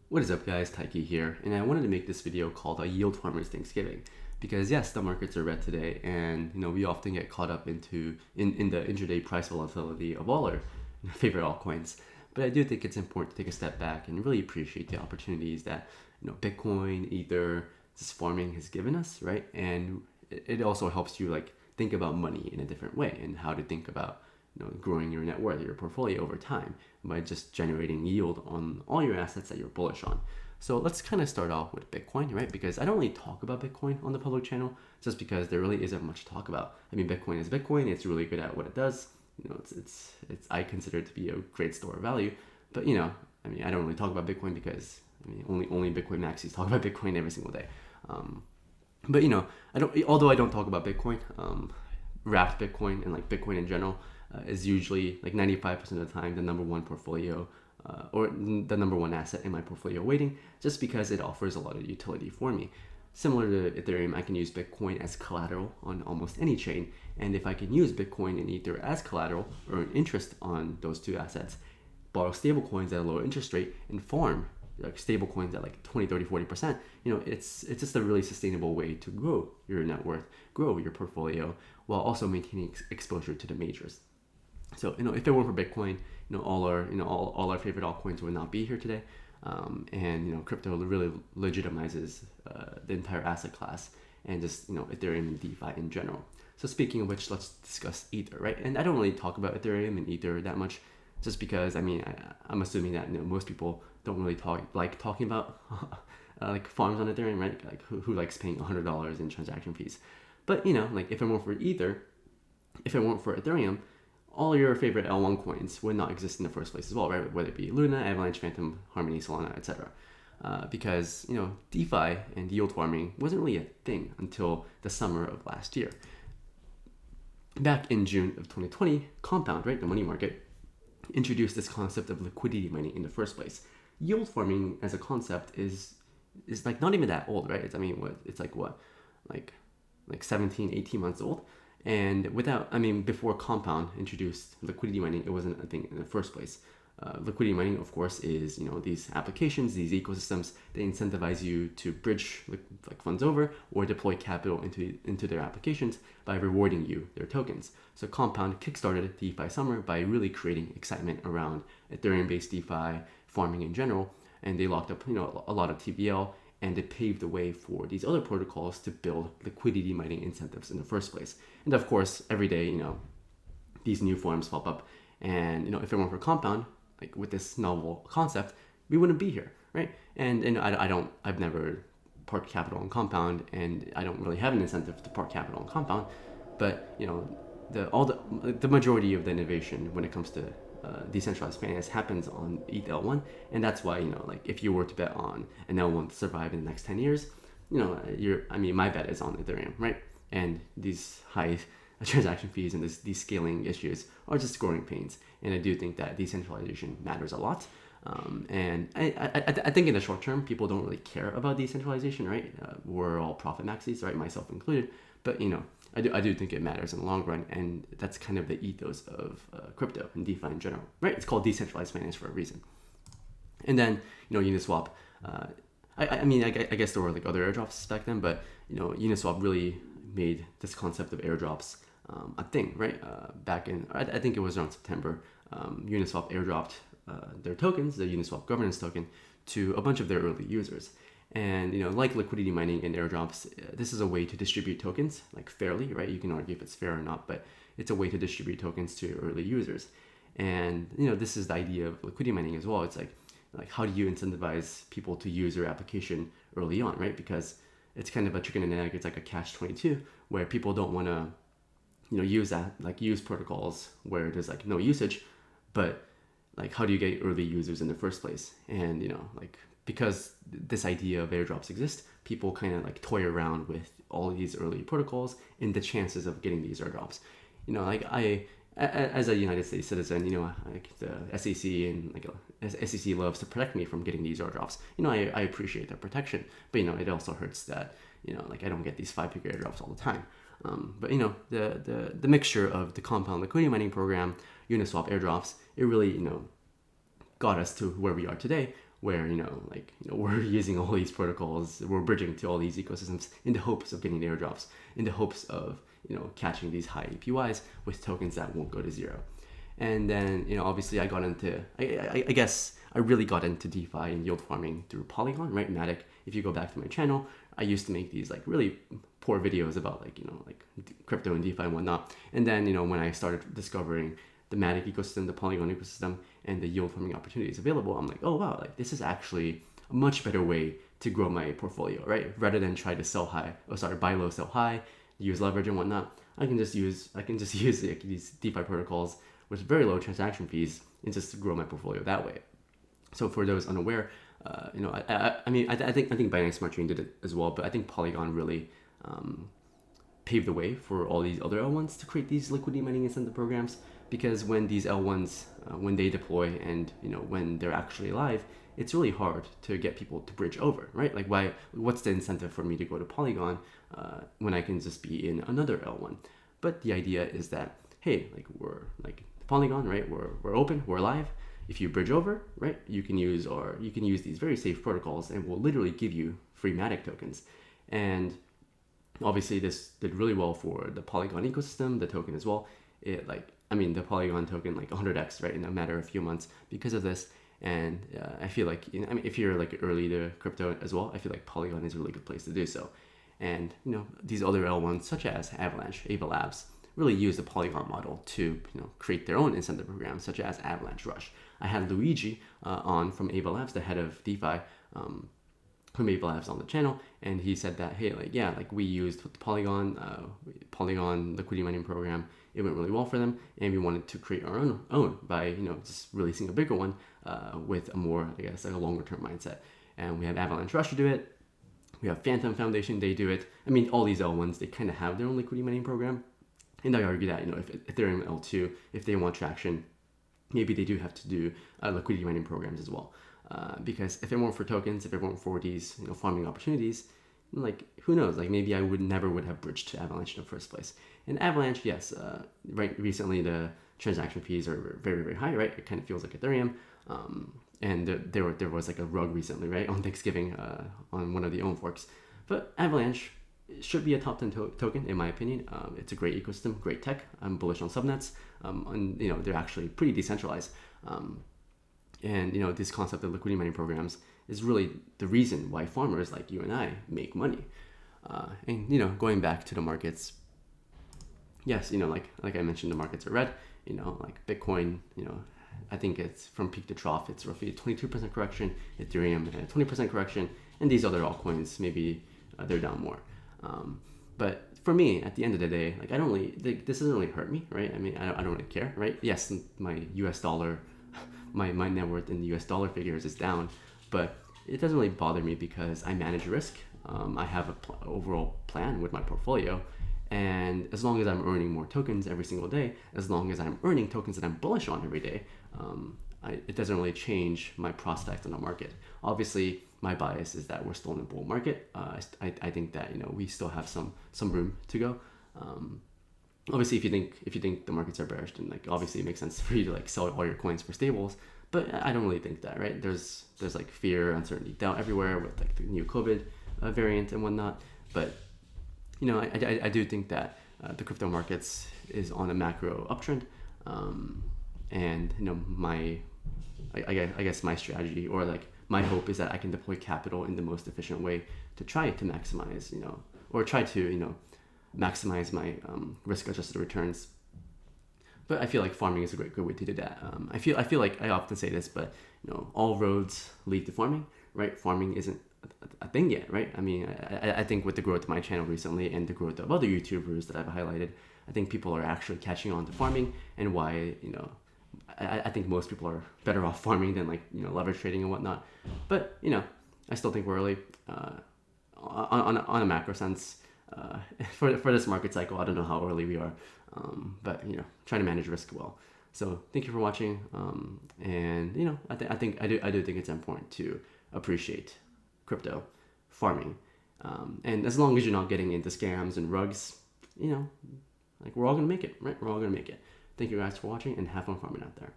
What is up guys, Taiki here, and I wanted to make this video called a Yield Farmer's Thanksgiving because yes, the markets are red today, and we often get caught up in the intraday price volatility of all our favorite altcoins. But I do think it's important to take a step back and really appreciate the opportunities that Bitcoin, Ether, this farming has given us, right? And it also helps you think about money in a different way and how to think about growing your net worth, your portfolio over time by just generating yield on all your assets that you're bullish on. So let's kind of start off with Bitcoin, right? Because I don't really talk about Bitcoin on the public channel just because there really isn't much to talk about. I mean, Bitcoin is Bitcoin. It's really good at what it does. It's I consider it to be a great store of value. But I don't really talk about Bitcoin because only Bitcoin maxis talk about Bitcoin every single day. But I don't. Although I don't talk about Bitcoin, wrapped Bitcoin and Bitcoin in general is usually 95% of the time the number one portfolio or the number one asset in my portfolio weighting, just because it offers a lot of utility for me. Similar to Ethereum, I can use Bitcoin as collateral on almost any chain, and if I can use Bitcoin and Ether as collateral, earn interest on those two assets, borrow stable coins at a lower interest rate, and farm stable coins at 20, 30, 40%, it's just a really sustainable way to grow your net worth, grow your portfolio, while also maintaining exposure to the majors. So if it weren't for Bitcoin, all our favorite altcoins would not be here today, and crypto really legitimizes the entire asset class and just Ethereum and DeFi in general. So speaking of which, let's discuss Ether, right? And I don't really talk about Ethereum and Ether that much, just because I'm assuming that most people don't really talking about farms on Ethereum, right? Who likes paying $100 in transaction fees? But if it weren't for Ether, if it weren't for Ethereum, all your favorite L1 coins would not exist in the first place as well, right? Whether it be Luna, Avalanche, Phantom, Harmony, Solana, etc. Because DeFi and yield farming wasn't really a thing until the summer of last year. Back in June of 2020, Compound, right, the money market, introduced this concept of liquidity mining in the first place. Yield farming as a concept is not even that old, right? It's 17, 18 months old. And before Compound introduced liquidity mining, it wasn't a thing in the first place. Liquidity mining, of course, is these applications, these ecosystems, they incentivize you to bridge funds over or deploy capital into their applications by rewarding you their tokens. So Compound kickstarted DeFi summer by really creating excitement around Ethereum-based DeFi farming in general, and they locked up a lot of TVL, and it paved the way for these other protocols to build liquidity mining incentives in the first place. And of course, every day, these new forms pop up. And if it weren't for Compound, with this novel concept, we wouldn't be here, right? And I've never parked capital on Compound, and I don't really have an incentive to park capital on Compound. But the majority of the innovation when it comes to decentralized finance happens on ETH L1, and that's why if you were to bet on an L1 to survive in the next 10 years, my bet is on Ethereum, right? And these high transaction fees and these scaling issues are just growing pains, and I do think that decentralization matters a lot. And I think in the short term, people don't really care about decentralization, right? We're all profit maxis, right? Myself included. But I do think it matters in the long run, and that's kind of the ethos of crypto and DeFi in general, right? It's called decentralized finance for a reason. And then Uniswap. I guess there were other airdrops back then, but Uniswap really made this concept of airdrops a thing, right? Back in I think it was around September, Uniswap airdropped their tokens, the Uniswap governance token, to a bunch of their early users. And like liquidity mining and airdrops, this is a way to distribute tokens fairly, right? You can argue if it's fair or not, but it's a way to distribute tokens to early users. And this is the idea of liquidity mining as well. It's how do you incentivize people to use your application early on, right? Because it's kind of a chicken and egg. It's like a catch-22 where people don't want to use that use protocols where there's no usage, but how do you get early users in the first place? And because this idea of airdrops exists, people kind of toy around with all of these early protocols and the chances of getting these airdrops. I as a United States citizen, the SEC and SEC loves to protect me from getting these airdrops. I appreciate their protection, but it also hurts that I don't get these 5-figure airdrops all the time. But the mixture of the Compound liquidity mining program, Uniswap airdrops, it really got us to where we are today, where we're using all these protocols, we're bridging to all these ecosystems in the hopes of getting the airdrops, in the hopes of catching these high APYs with tokens that won't go to zero. And then obviously I got into I guess I really got into DeFi and yield farming through Polygon, right? Matic. If you go back to my channel, I used to make these like really poor videos about like crypto and DeFi and whatnot. And then when I started discovering the Matic ecosystem, the Polygon ecosystem, and the yield farming opportunities available, I'm like, oh wow, like this is actually a much better way to grow my portfolio, right? Rather than try to buy low, sell high, use leverage and whatnot. I can just use like, these DeFi protocols with very low transaction fees and just grow my portfolio that way. So for those unaware, I think Binance Smart Chain did it as well, but I think Polygon really paved the way for all these other L1s to create these liquidity mining incentive programs. Because when these L1s, when they deploy and when they're actually live, it's really hard to get people to bridge over, right? Like what's the incentive for me to go to Polygon when I can just be in another L1? But the idea is that, hey, like we're like Polygon, right? We're open, we're live. If you bridge over, right, you can use these very safe protocols, and we'll literally give you free Matic tokens. And obviously this did really well for the Polygon ecosystem, the token as well. The Polygon token like 100x, right, in a matter of a few months because of this. And I feel like, if you're like early to crypto as well, I feel like Polygon is a really good place to do so. And these other L1s such as Avalanche, Ava Labs, really use the Polygon model to create their own incentive programs such as Avalanche Rush. I had Luigi on from Ava Labs, the head of DeFi, from Ava Labs on the channel, and he said that, hey, we used the Polygon liquidity mining program. It went really well for them, and we wanted to create our own by just releasing a bigger one with a more, I guess, like a longer term mindset. And we have Avalanche Rush to do it. We have Phantom Foundation, they do it. All these L1s, they kind of have their own liquidity mining program. And I argue that if Ethereum L2, if they want traction, maybe they do have to do liquidity mining programs as well. Because if it weren't for tokens, if it weren't for these farming opportunities, like who knows? Like maybe I would never have bridged to Avalanche in the first place. And Avalanche, yes, right. Recently the transaction fees are very, very high, right? It kind of feels like Ethereum. And there was like a rug recently, right, on Thanksgiving on one of the own forks. But Avalanche should be a top 10 token in my opinion. It's a great ecosystem, great tech. I'm bullish on subnets, and they're actually pretty decentralized. And this concept of liquidity mining programs is really the reason why farmers like you and I make money. And going back to the markets, yes, like I mentioned, the markets are red. Like Bitcoin, I think it's from peak to trough, it's roughly a 22% correction. Ethereum, a 20% correction, and these other altcoins, maybe they're down more. But for me, at the end of the day, like this doesn't really hurt me, right? I don't really care, right? Yes, my US dollar, my net worth in the US dollar figures is down, but it doesn't really bother me because I manage risk. I have an overall plan with my portfolio, and as long as I'm earning more tokens every single day, as long as I'm earning tokens that I'm bullish on every day, it doesn't really change my prospects in the market. Obviously, my bias is that we're still in a bull market. I think that we still have some room to go. Obviously, if you think the markets are bearish, then obviously it makes sense for you to sell all your coins for stables. But I don't really think that, right? There's fear, uncertainty, doubt everywhere with the new COVID variant and whatnot. But I do think that the crypto markets is on a macro uptrend, and I guess my strategy or my hope is that I can deploy capital in the most efficient way to try to maximize, or try to maximize my risk-adjusted returns. But I feel like farming is a good way to do that. I feel like I often say this, but all roads lead to farming, right? Farming isn't a thing yet, right? I think with the growth of my channel recently and the growth of other YouTubers that I've highlighted, I think people are actually catching on to farming, and why I think most people are better off farming than leverage trading and whatnot. But I still think we're early on a macro sense. For this market cycle, I don't know how early we are, but trying to manage risk well. So thank you for watching, and I do think it's important to appreciate crypto farming, and as long as you're not getting into scams and rugs, we're all gonna make it, right? We're all gonna make it. Thank you guys for watching, and have fun farming out there.